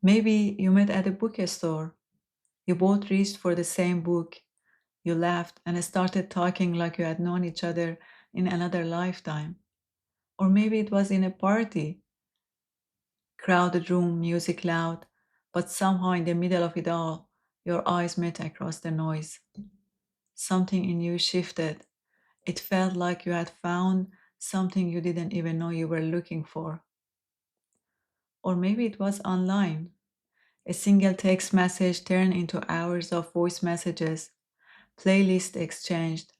Maybe you met at a bookstore. You both reached for the same book. You laughed and started talking like you had known each other in another lifetime. Or maybe it was in a party, crowded room, music loud, but somehow in the middle of it all, your eyes met across the noise. Something in you shifted. It felt like you had found something you didn't even know you were looking for. Or maybe it was online. A single text message turned into hours of voice messages, playlist exchanged,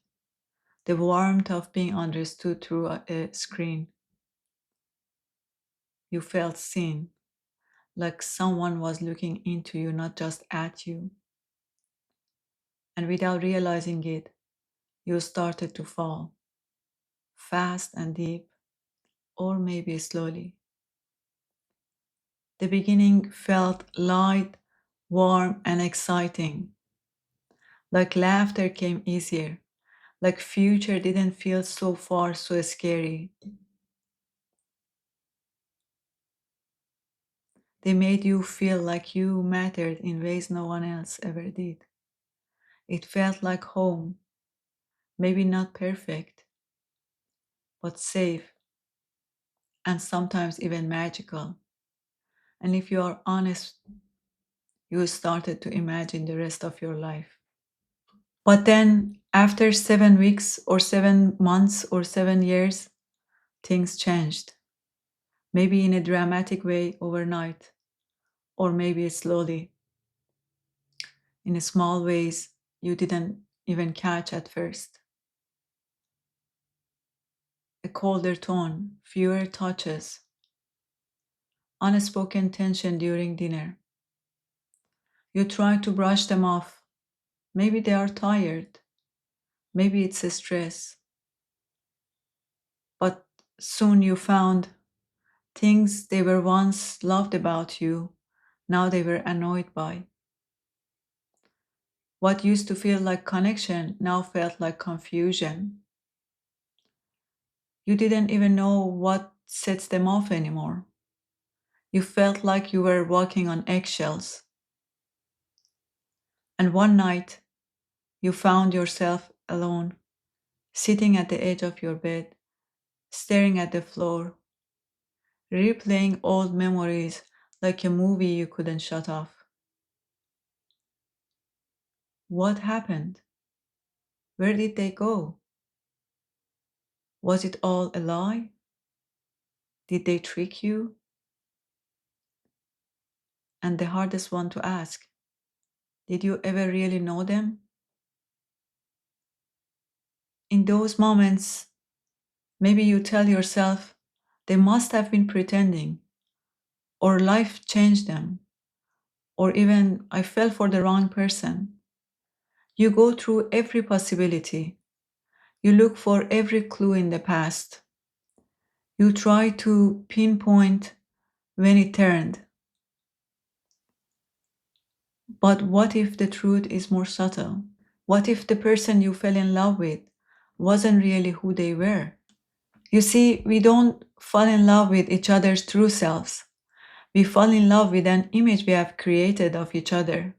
the warmth of being understood through a screen. You felt seen, like someone was looking into you, not just at you. And without realizing it, you started to fall, fast and deep, or maybe slowly. The beginning felt light, warm, and exciting, like laughter came easier, like future didn't feel so far, so scary. They made you feel like you mattered in ways no one else ever did. It felt like home, maybe not perfect, but safe and sometimes even magical. And if you are honest, you started to imagine the rest of your life. But then, after 7 weeks, or 7 months, or 7 years, things changed. Maybe in a dramatic way overnight, or maybe slowly, in small ways you didn't even catch at first. A colder tone, fewer touches, unspoken tension during dinner. You try to brush them off. Maybe they are tired. Maybe it's a stress. But soon you found things they were once loved about you, now they were annoyed by. What used to feel like connection now felt like confusion. You didn't even know what sets them off anymore. You felt like you were walking on eggshells. And one night, you found yourself alone, sitting at the edge of your bed, staring at the floor, replaying old memories like a movie you couldn't shut off. What happened? Where did they go? Was it all a lie? Did they trick you? And the hardest one to ask, did you ever really know them? In those moments, maybe you tell yourself, they must have been pretending, or life changed them, or even I fell for the wrong person. You go through every possibility. You look for every clue in the past. You try to pinpoint when it turned. But what if the truth is more subtle? What if the person you fell in love with wasn't really who they were? You see, we don't fall in love with each other's true selves. We fall in love with an image we have created of each other.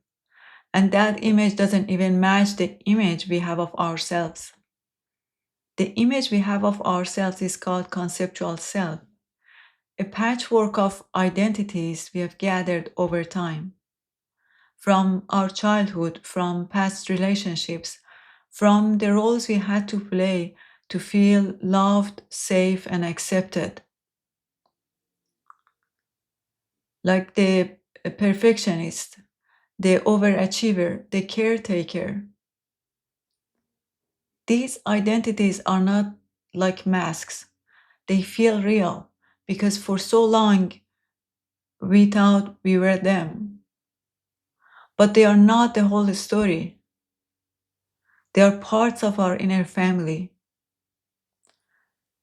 And that image doesn't even match the image we have of ourselves. The image we have of ourselves is called conceptual self, a patchwork of identities we have gathered over time. From our childhood, from past relationships, from the roles we had to play to feel loved, safe, and accepted. Like the perfectionist, the overachiever, the caretaker. These identities are not like masks. They feel real because for so long we thought we were them. But they are not the whole story. They are parts of our inner family,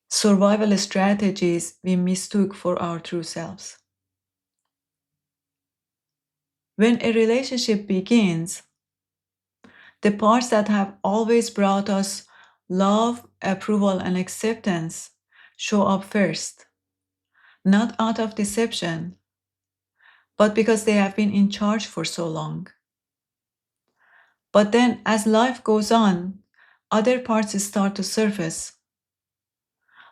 survival strategies we mistook for our true selves. When a relationship begins, the parts that have always brought us love, approval, and acceptance show up first, not out of deception, but because they have been in charge for so long. But then, as life goes on, other parts start to surface,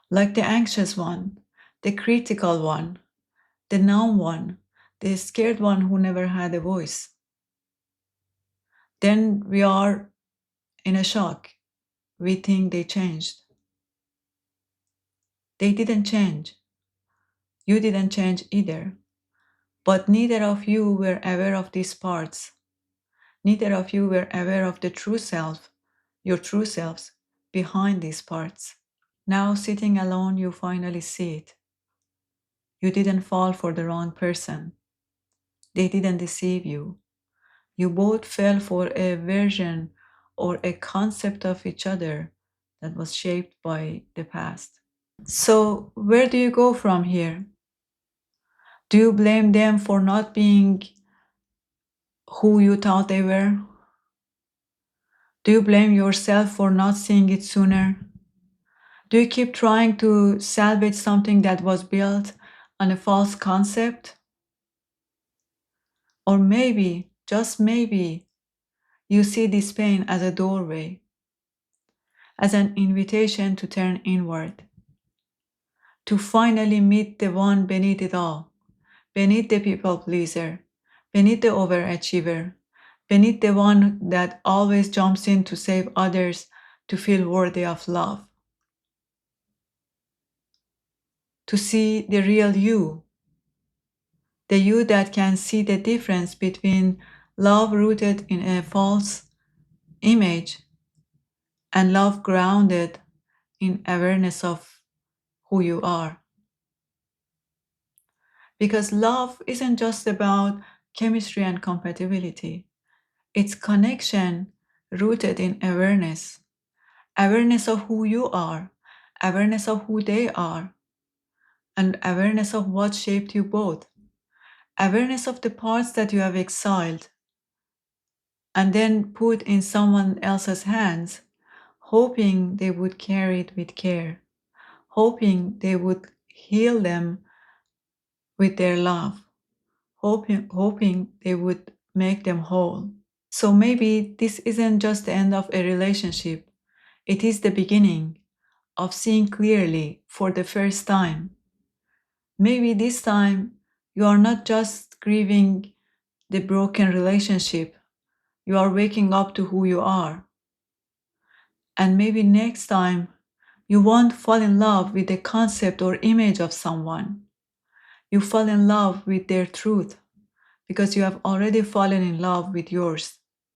like the anxious one, the critical one, the numb one, the scared one who never had a voice. Then we are in a shock. We think they changed. They didn't change. You didn't change either. But neither of you were aware of these parts. Neither of you were aware of the true self, your true selves, behind these parts. Now, sitting alone, you finally see it. You didn't fall for the wrong person. They didn't deceive you. You both fell for a version or a concept of each other that was shaped by the past. So, where do you go from here? Do you blame them for not being who you thought they were? Do you blame yourself for not seeing it sooner? Do you keep trying to salvage something that was built on a false concept? Or maybe, just maybe, you see this pain as a doorway, as an invitation to turn inward, to finally meet the one beneath it all, beneath the people pleaser, beneath the overachiever, beneath the one that always jumps in to save others to feel worthy of love, to see the real you, the you that can see the difference between love rooted in a false image and love grounded in awareness of who you are. Because love isn't just about chemistry and compatibility, it's connection rooted in awareness. Awareness of who you are, awareness of who they are, and awareness of what shaped you both. Awareness of the parts that you have exiled and then put in someone else's hands, hoping they would carry it with care, hoping they would heal them with their love, hoping they would make them whole. So maybe this isn't just the end of a relationship, it is the beginning of seeing clearly for the first time. Maybe this time you are not just grieving the broken relationship, you are waking up to who you are. And maybe next time you won't fall in love with the concept or image of someone. You fall in love with their truth because you have already fallen in love with yours.